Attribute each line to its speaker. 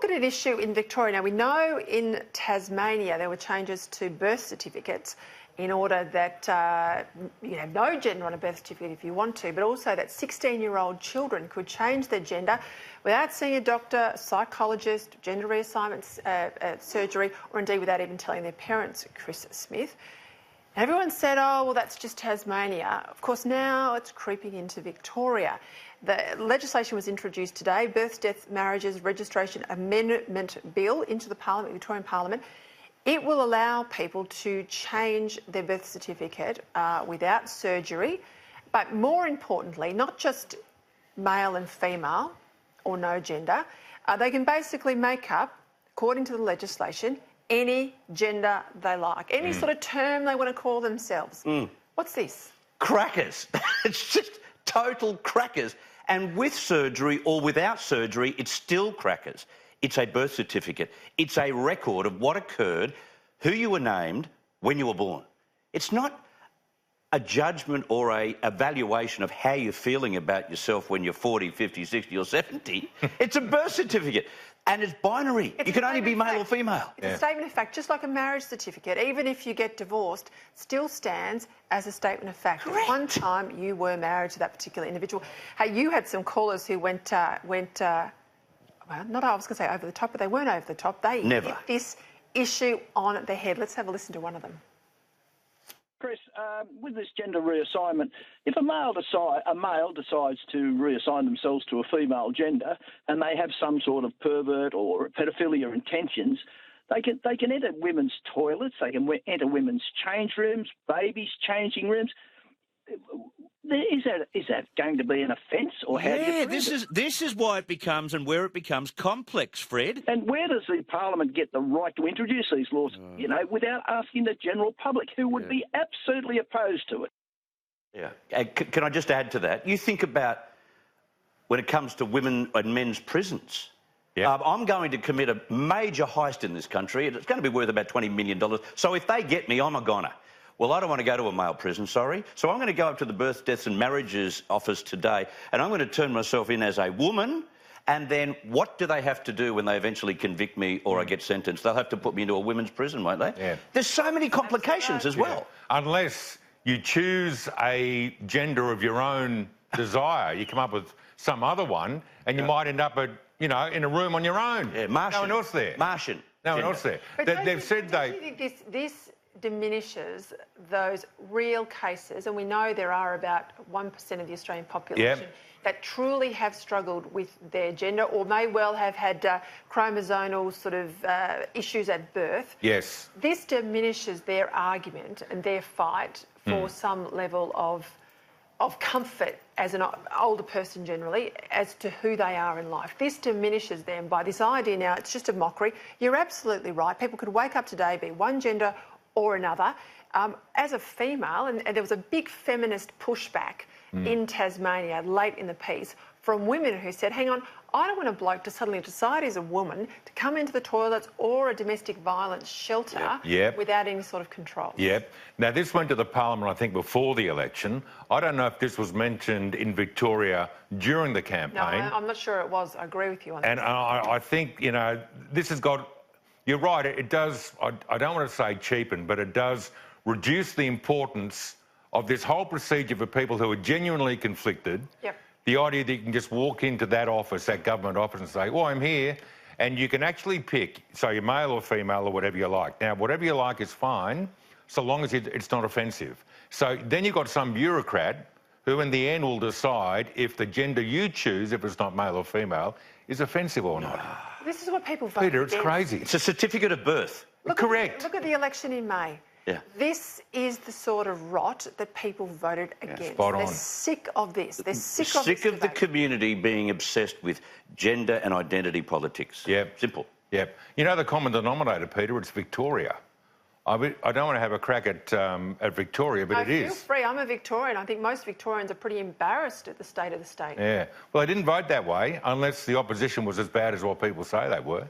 Speaker 1: been an issue in Victoria. Now, we know in Tasmania there were changes to birth certificates in order that you have no gender on a birth certificate if you want to, but also that 16-year-old children could change their gender without seeing a doctor, a psychologist, gender reassignment surgery, or indeed without even telling their parents, Chris Smith. And everyone said, oh, well, that's just Tasmania. Of course, now it's creeping into Victoria. The legislation was introduced today, Birth, Death, Marriages Registration Amendment Bill, into the Parliament, Victorian Parliament. It will allow people to change their birth certificate without surgery, but more importantly, not just male and female or no gender. They can basically make up, according to the legislation, any gender they like, any sort of term they want to call themselves. What's this?
Speaker 2: Crackers. It's just total crackers. And with surgery or without surgery, it's still crackers. It's a birth certificate. It's a record of what occurred, who you were named, when you were born. It's not a judgment or a evaluation of how you're feeling about yourself when you're 40, 50, 60 or 70. It's a birth certificate. And it's binary. You can only be male or female.
Speaker 1: It's a statement of fact, just like a marriage certificate. Even if you get divorced, still stands as a statement of fact.
Speaker 2: Correct.
Speaker 1: At one time, you were married to that particular individual. Hey, you had some callers who went well, not I was going to say over the top, but they weren't over the top. They
Speaker 2: Never.
Speaker 1: hit this issue on the head. Let's have a listen to one of them.
Speaker 3: Chris, with this gender reassignment, if a male decides to reassign themselves to a female gender and they have some sort of pervert or pedophilia intentions, they can enter women's toilets, they can enter women's change rooms, babies' changing rooms. Is that going to be an offence, or how do you prove it?
Speaker 2: This is why it becomes and where it becomes complex, Fred.
Speaker 3: And where does the Parliament get the right to introduce these laws, without asking the general public, who would be absolutely opposed to it?
Speaker 2: Yeah. Can I just add to that? You think about when it comes to women and men's prisons. Yeah. I'm going to commit a major heist in this country, and it's going to be worth about $20 million. So if they get me, I'm a goner. Well, I don't want to go to a male prison, sorry. So I'm going to go up to the Birth, Deaths and Marriages office today, and I'm going to turn myself in as a woman, and then what do they have to do when they eventually convict me or I get sentenced? They'll have to put me into a women's prison, won't they?
Speaker 4: Yeah.
Speaker 2: There's so many complications as well.
Speaker 4: Yeah. Unless you choose a gender of your own desire, you come up with some other one, and you might end up in a room on your own.
Speaker 2: Yeah, Martian.
Speaker 4: No one else there.
Speaker 2: Martian.
Speaker 4: No one else there. They've said they...
Speaker 1: Do you think this diminishes those real cases, and we know there are about 1% of the Australian population that truly have struggled with their gender or may well have had chromosomal sort of issues at birth.
Speaker 4: Yes.
Speaker 1: This diminishes their argument and their fight for some level of comfort as an older person generally as to who they are in life. This diminishes them by this idea now. It's just a mockery. You're absolutely right. People could wake up today, be one gender or another. As a female, and there was a big feminist pushback in Tasmania late in the piece from women who said, hang on, I don't want a bloke to suddenly decide he's a woman to come into the toilets or a domestic violence shelter without any sort of control.
Speaker 4: Yep. Now, this went to the Parliament, I think, before the election. I don't know if this was mentioned in Victoria during the campaign.
Speaker 1: No, I'm not sure it was. I agree with you on that.
Speaker 4: And I think, this has got... You're right, it does, I don't want to say cheapen, but it does reduce the importance of this whole procedure for people who are genuinely conflicted.
Speaker 1: Yep.
Speaker 4: The idea that you can just walk into that office, that government office, and say, well, I'm here, and you can actually pick, so you're male or female or whatever you like. Now, whatever you like is fine, so long as it's not offensive. So then you've got some bureaucrat who in the end will decide if the gender you choose, if it's not male or female, is offensive or not.
Speaker 1: This is what people vote
Speaker 4: Peter, it's
Speaker 1: against.
Speaker 4: crazy.
Speaker 2: It's a certificate of birth.
Speaker 4: Correct.
Speaker 1: Look at the election in May.
Speaker 2: Yeah.
Speaker 1: This is the sort of rot that people voted against.
Speaker 4: Spot on.
Speaker 1: They're sick of this. They're sick of
Speaker 2: Sick
Speaker 1: this
Speaker 2: of the
Speaker 1: debate.
Speaker 2: community being obsessed with gender and identity politics.
Speaker 4: Yep.
Speaker 2: Simple.
Speaker 4: Yep. The common denominator, Peter, it's Victoria. I don't want to have a crack at Victoria, but it is.
Speaker 1: Feel free. I'm a Victorian. I think most Victorians are pretty embarrassed at the state of the state.
Speaker 4: Yeah. Well, they didn't vote that way unless the opposition was as bad as what people say they were.